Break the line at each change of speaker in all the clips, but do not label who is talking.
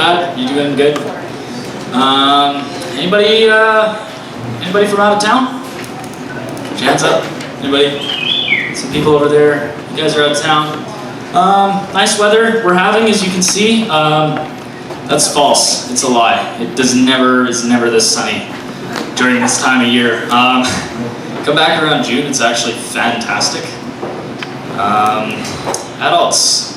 bad. You doing good? Anybody from out of town? Put your hands up. Anybody? Some people over there. You guys are out of town. Nice weather we're having, as you can see. That's false. It's a lie. It's never this sunny during this time of year. Come back around June. It's actually fantastic. Adults.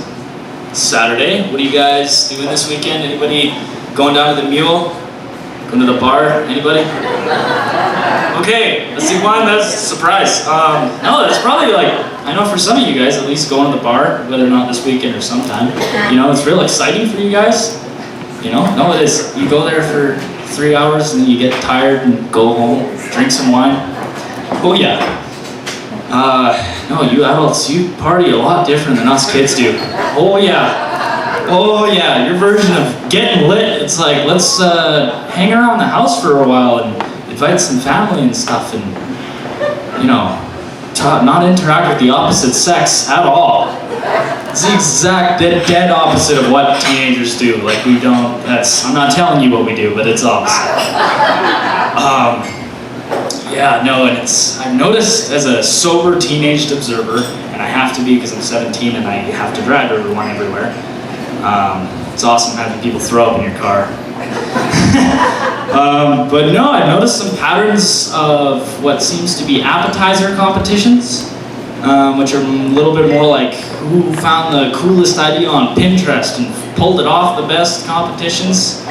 Saturday. What are you guys doing this weekend? Anybody going down to the Mule? Going to the bar? Anybody? Okay, let's see one. That's a surprise. No, that's probably like, I know for some of you guys, at least going to the bar, whether or not this weekend or sometime, you know, it's real exciting for you guys. You know? No, it is. You go there for 3 hours and then you get tired and go home, drink some wine. Oh yeah. No, you adults, you party a lot different than us kids do. Oh yeah. Oh yeah, your version of getting lit, it's like, let's hang around the house for a while and invite some family and stuff and, you know, not interact with the opposite sex at all. It's the exact dead opposite of what teenagers do. Like we don't, I'm not telling you what we do, but it's opposite. Yeah, no, and I've noticed as a sober teenaged observer, and I have to be because I'm 17 and I have to drive everyone everywhere. It's awesome having people throw up in your car. But no, I've noticed some patterns of what seems to be appetizer competitions, which are a little bit more like who found the coolest idea on Pinterest and pulled it off the best competitions.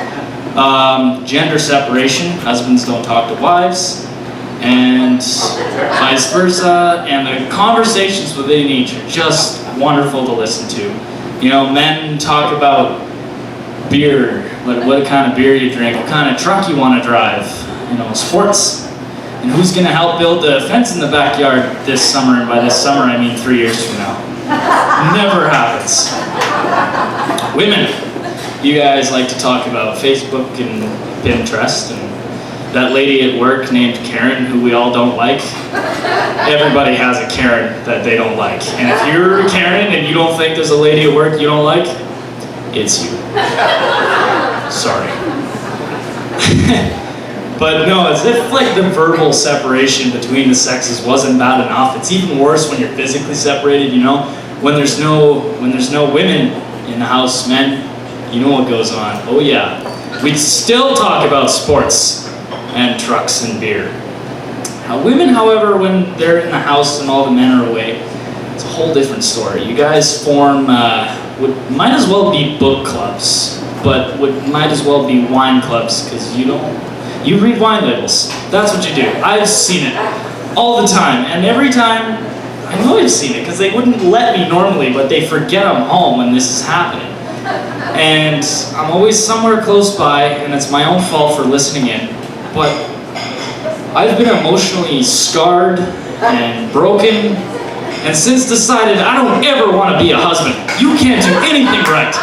Gender separation, husbands don't talk to wives, and vice versa, and the conversations within each are just wonderful to listen to. You know, men talk about beer, what kind of beer you drink, what kind of truck you want to drive, you know, sports, and who's going to help build the fence in the backyard this summer, and by this summer I mean 3 years from now. Never happens. Women, you guys like to talk about Facebook and Pinterest, and that lady at work named Karen, who we all don't like. Everybody has a Karen that they don't like. And if you're Karen and you don't think there's a lady at work you don't like, it's you. Sorry. But no, as if like the verbal separation between the sexes wasn't bad enough, it's even worse when you're physically separated, you know? When there's no women in the house, men, you know what goes on. Oh yeah. We'd still talk about sports and trucks and beer. Women, however, when they're in the house and all the men are away, it's a whole different story. You guys form, might as well be book clubs, but might as well be wine clubs, because you read wine labels. That's what you do. I've seen it all the time, and every time, I know I've seen it, because they wouldn't let me normally, but they forget I'm home when this is happening. And I'm always somewhere close by, and it's my own fault for listening in, but I've been emotionally scarred and broken, and since decided I don't ever want to be a husband. You can't do anything right.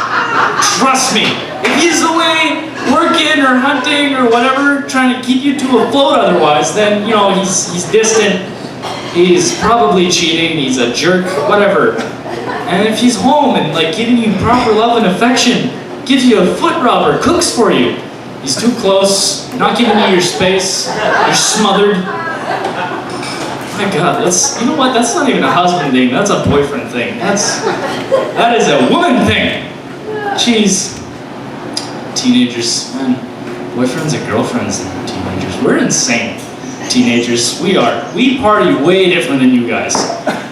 Trust me. If he's away working or hunting or whatever, trying to keep you to afloat otherwise, then, you know, he's distant, he's probably cheating, he's a jerk, whatever. And if he's home and like giving you proper love and affection, gives you a foot rub or cooks for you, he's too close, not giving you your space, you're smothered. My God, you know what, that's not even a husband thing, that's a boyfriend thing. That is a woman thing. Jeez. Teenagers, man, boyfriends and girlfriends and teenagers, we're insane. Teenagers, we party way different than you guys.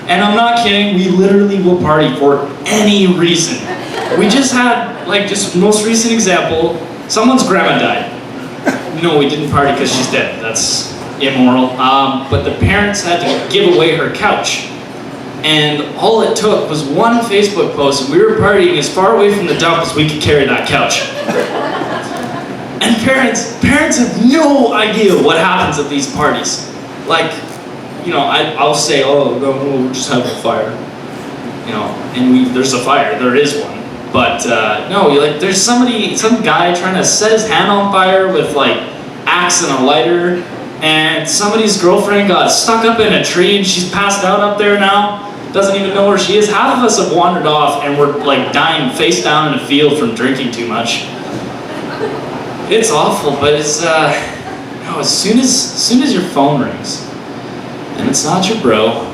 And I'm not kidding, we literally will party for any reason. We just had, just most recent example, someone's grandma died. No, we didn't party because she's dead, that's immoral. But the parents had to give away her couch. And all it took was one Facebook post, and we were partying as far away from the dump as we could carry that couch. And parents have no idea what happens at these parties. I'll say, oh, we'll just have a fire. And there's a fire, there is one. But there's some guy trying to set his hand on fire with axe and a lighter, and somebody's girlfriend got stuck up in a tree and she's passed out up there now. doesn't even know where she is. Half of us have wandered off and we're like dying face down in a field from drinking too much. It's awful, but it's no, as soon as your phone rings, and it's not your bruh,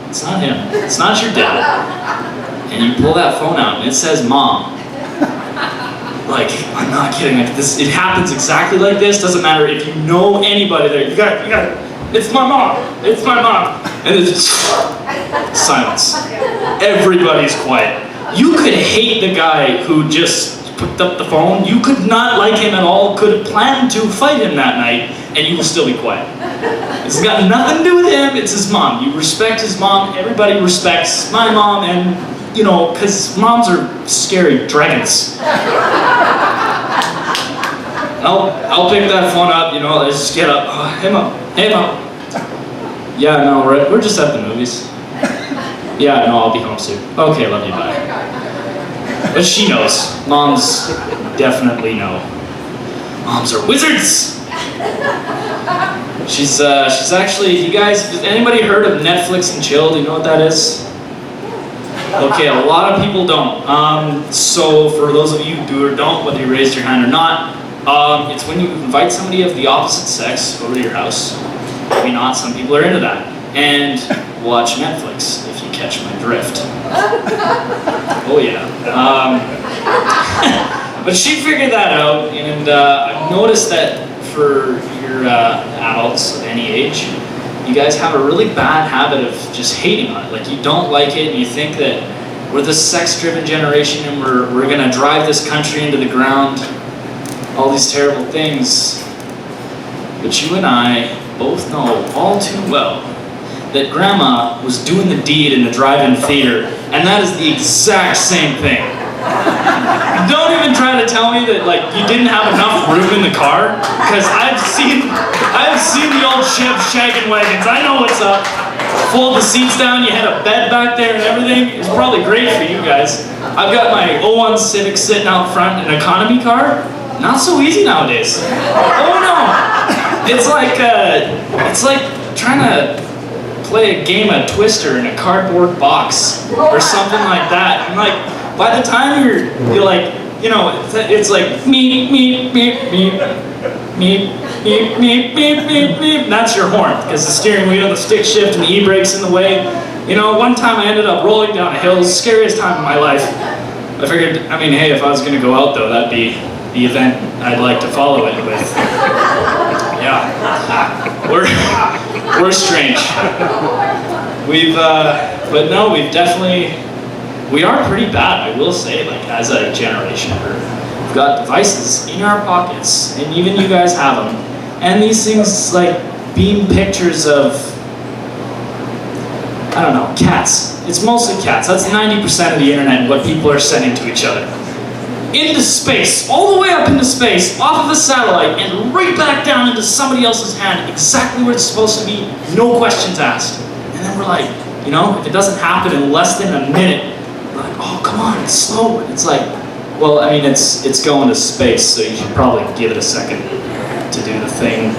it's not him, it's not your dad, and you pull that phone out and it says mom. Like, I'm not kidding. Like this, it happens exactly like this. Doesn't matter if you know anybody there. You got it. It's my mom. It's my mom. And it's silence. Everybody's quiet. You could hate the guy who just picked up the phone. You could not like him at all. Could have planned to fight him that night, and you will still be quiet. It's got nothing to do with him. It's his mom. You respect his mom. Everybody respects my mom, and you know, because moms are scary dragons. I'll pick that phone up, you know, I just get up. Oh, hey mom. Yeah, no, we're just at the movies. Yeah, no, I'll be home soon. Okay, love you, bye. But she knows. Moms definitely know. Moms are wizards! She's actually, you guys, has anybody heard of Netflix and Chill? Do you know what that is? Okay, a lot of people don't. So for those of you who do or don't, whether you raised your hand or not, it's when you invite somebody of the opposite sex over to your house. Maybe not, some people are into that. And watch Netflix, if you catch my drift. Oh yeah. But she figured that out, and I've noticed that for your adults of any age, you guys have a really bad habit of just hating on it. Like, you don't like it, and you think that we're the sex-driven generation, and we're gonna drive this country into the ground, all these terrible things. But you and I both know all too well that Grandma was doing the deed in the drive-in theater, and that is the exact same thing. Don't even try to tell me that like you didn't have enough room in the car, because I've seen the old Chev shaggin' wagons. I know what's up. Fold the seats down, you had a bed back there and everything. It's probably great for you guys. I've got my '01 Civic sitting out front, an economy car. Not so easy nowadays. Oh no! It's like trying to play a game of Twister in a cardboard box or something like that. And like, by the time you're like, you know, it's like meep meep meep meep meep meep meep meep meep meep. That's your horn, because the steering wheel, the stick shift, and the e-brake's in the way. You know, one time I ended up rolling down a hill, scariest time of my life. I figured, I mean, hey, if I was gonna go out though, that'd be the event I'd like to follow it with. Yeah, we're strange. But no, we are pretty bad, I will say, like as a generation. We've got devices in our pockets, and even you guys have them. And these things like beam pictures of, I don't know, cats. It's mostly cats. That's 90% of the internet and what people are sending to each other. Into space, all the way up into space, off of a satellite, and right back down into somebody else's hand, exactly where it's supposed to be, no questions asked. And then we're like, you know, if it doesn't happen in less than a minute, we're like, oh, come on, it's slow. And it's like, well, I mean, it's going to space, so you should probably give it a second to do the thing.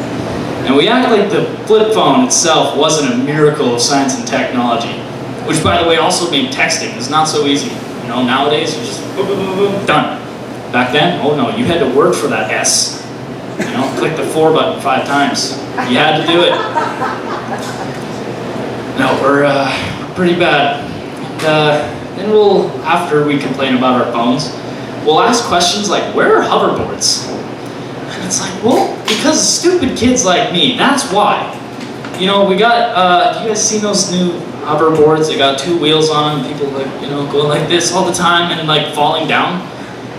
And we act like the flip phone itself wasn't a miracle of science and technology, which, by the way, also made texting is not so easy. You know, nowadays, you just boom, boom, boom, boom, done. Back then, oh no, you had to work for that S. You know, click the 4 button 5 times. You had to do it. No, we're pretty bad. Then we'll, after we complain about our phones, we'll ask questions like, where are hoverboards? And it's like, well, because stupid kids like me, that's why. You know, we got, have you guys seen those new hoverboards? They got 2 wheels on them, people like, you know, going like this all the time and like falling down.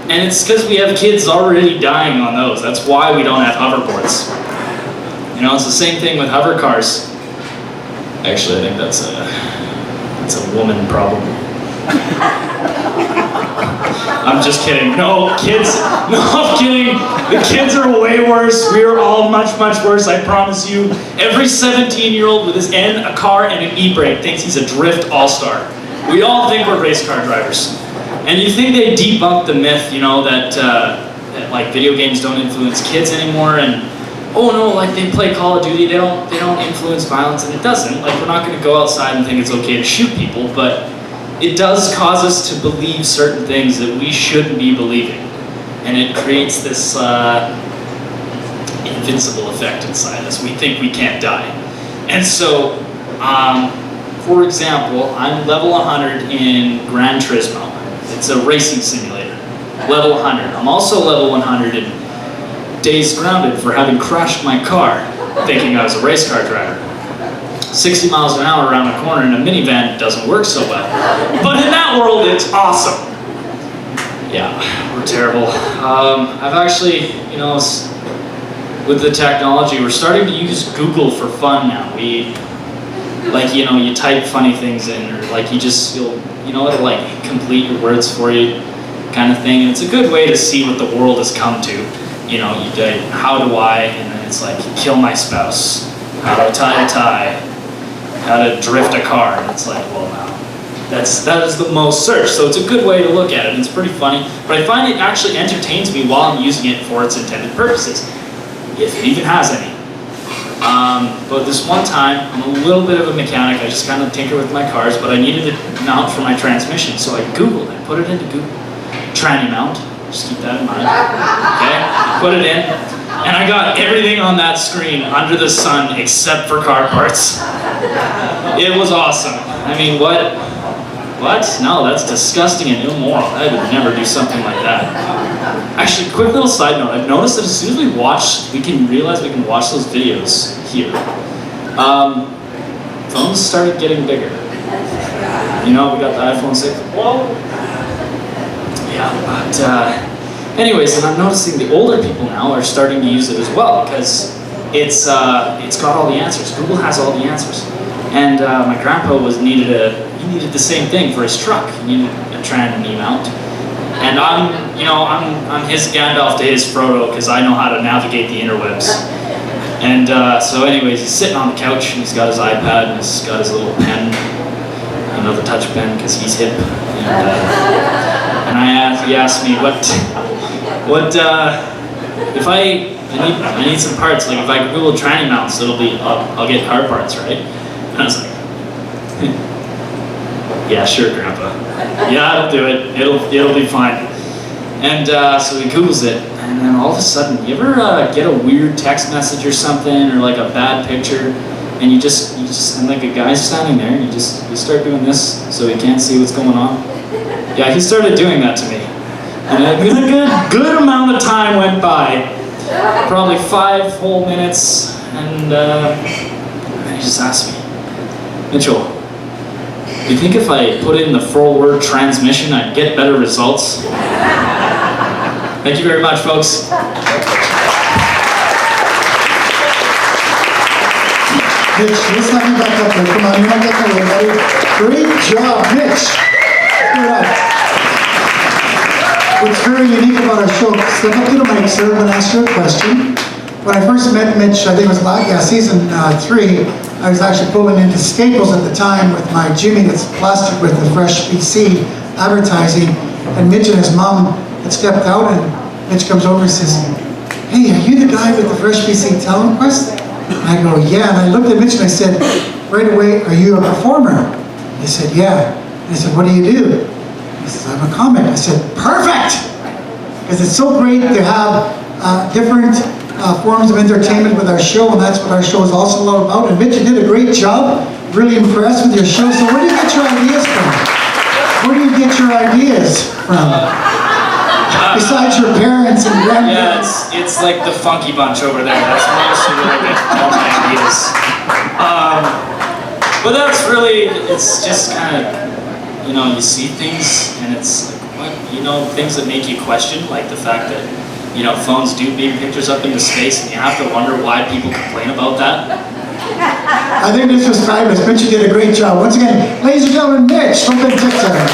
And it's because we have kids already dying on those. That's why we don't have hoverboards. You know, it's the same thing with hover cars. Actually, I think that's a woman problem. I'm just kidding. No, kids. No, I'm kidding. The kids are way worse. We are all much, much worse, I promise you. Every 17-year-old with his N, a car, and an e-brake thinks he's a drift all-star. We all think we're race car drivers. And you think they debunked the myth, you know, that like video games don't influence kids anymore, and oh no, like they play Call of Duty, they don't influence violence, and it doesn't. Like, we're not going to go outside and think it's okay to shoot people, but it does cause us to believe certain things that we shouldn't be believing, and it creates this invincible effect inside us. We think we can't die, and so, for example, I'm level 100 in Gran Turismo. It's a racing simulator. Level 100. I'm also level 100 in Days Grounded for having crashed my car, thinking I was a race car driver. 60 miles an hour around a corner in a minivan doesn't work so well. But in that world, it's awesome. Yeah, we're terrible. I've actually, you know, with the technology, we're starting to use Google for fun now. Like, you know, you type funny things in, or like it'll like complete your words for you, kind of thing. And it's a good way to see what the world has come to. You know, you do, how do I, and then it's like, kill my spouse, how to tie a tie, how to drift a car, and it's like, well, now, that is the most searched, so it's a good way to look at it, and it's pretty funny, but I find it actually entertains me while I'm using it for its intended purposes, if it even has any. But this one time, I'm a little bit of a mechanic, I just kind of tinker with my cars, but I needed a mount for my transmission, so I Googled, I put it into Google, tranny mount. Just keep that in mind, okay? Put it in, and I got everything on that screen under the sun except for car parts. It was awesome. I mean, what? No, that's disgusting and immoral. I would never do something like that. Actually, quick little side note, I've noticed that as soon as we watch, we can realize we can watch those videos here. Phones started getting bigger. You know, we got the iPhone 6. Whoa! Yeah, but anyways, and I'm noticing the older people now are starting to use it as well, because it's got all the answers. Google has all the answers. And my grandpa needed the same thing for his truck. He needed a tranny mount. And I'm his Gandalf to his Frodo, because I know how to navigate the interwebs. And so anyways, he's sitting on the couch and he's got his iPad and he's got his little pen, the touch pen, because he's hip. And he asked me if I need some parts, like if I Google tranny mounts, I'll get car parts, right? And I was like, yeah, sure, Grandpa. Yeah, I'll do it. It'll be fine. And so he Googles it, and then all of a sudden, you ever get a weird text message or something, or like a bad picture, and you just and like a guy's standing there, and you start doing this so he can't see what's going on? Yeah, he started doing that to me. And a good amount of time went by, probably 5 whole minutes, and he just asked me, Mitchell, do you think if I put in the forward transmission, I'd get better results? Thank you very much, folks.
Mitch, let's have you back up there. Come on, you're not getting away, buddy. Great job, Mitch. Give it up. What's very unique about our show, step up to the mic, sir, and ask you a question. When I first met Mitch, I think it was season 3, I was actually pulling into Staples at the time with my Jimmy that's plastic with the Fresh BC advertising, and Mitch and his mom had stepped out, and Mitch comes over and says, hey, are you the guy with the Fresh BC Talent Quest? And I go, yeah, and I looked at Mitch and I said, right away, are you a performer? He said, yeah. And I said, what do you do? He says, I'm a comic. I said, perfect! Because it's so great to have different forms of entertainment with our show, and that's what our show is also all about. And Mitch, you did a great job. Really impressed with your show. So where do you get your ideas from? Where do you get your ideas from? Besides your parents and grandparents.
Yeah, it's like the Funky Bunch over there. That's mostly where I get all my ideas. But that's really, it's just kind of, you see things and it's like, what, things that make you question, like the fact that, phones do beam pictures up into space, and you have to wonder why people complain about that.
I think this was fabulous. Mitch, you did a great job. Once again, ladies and gentlemen, Mitch from Big Tech Center.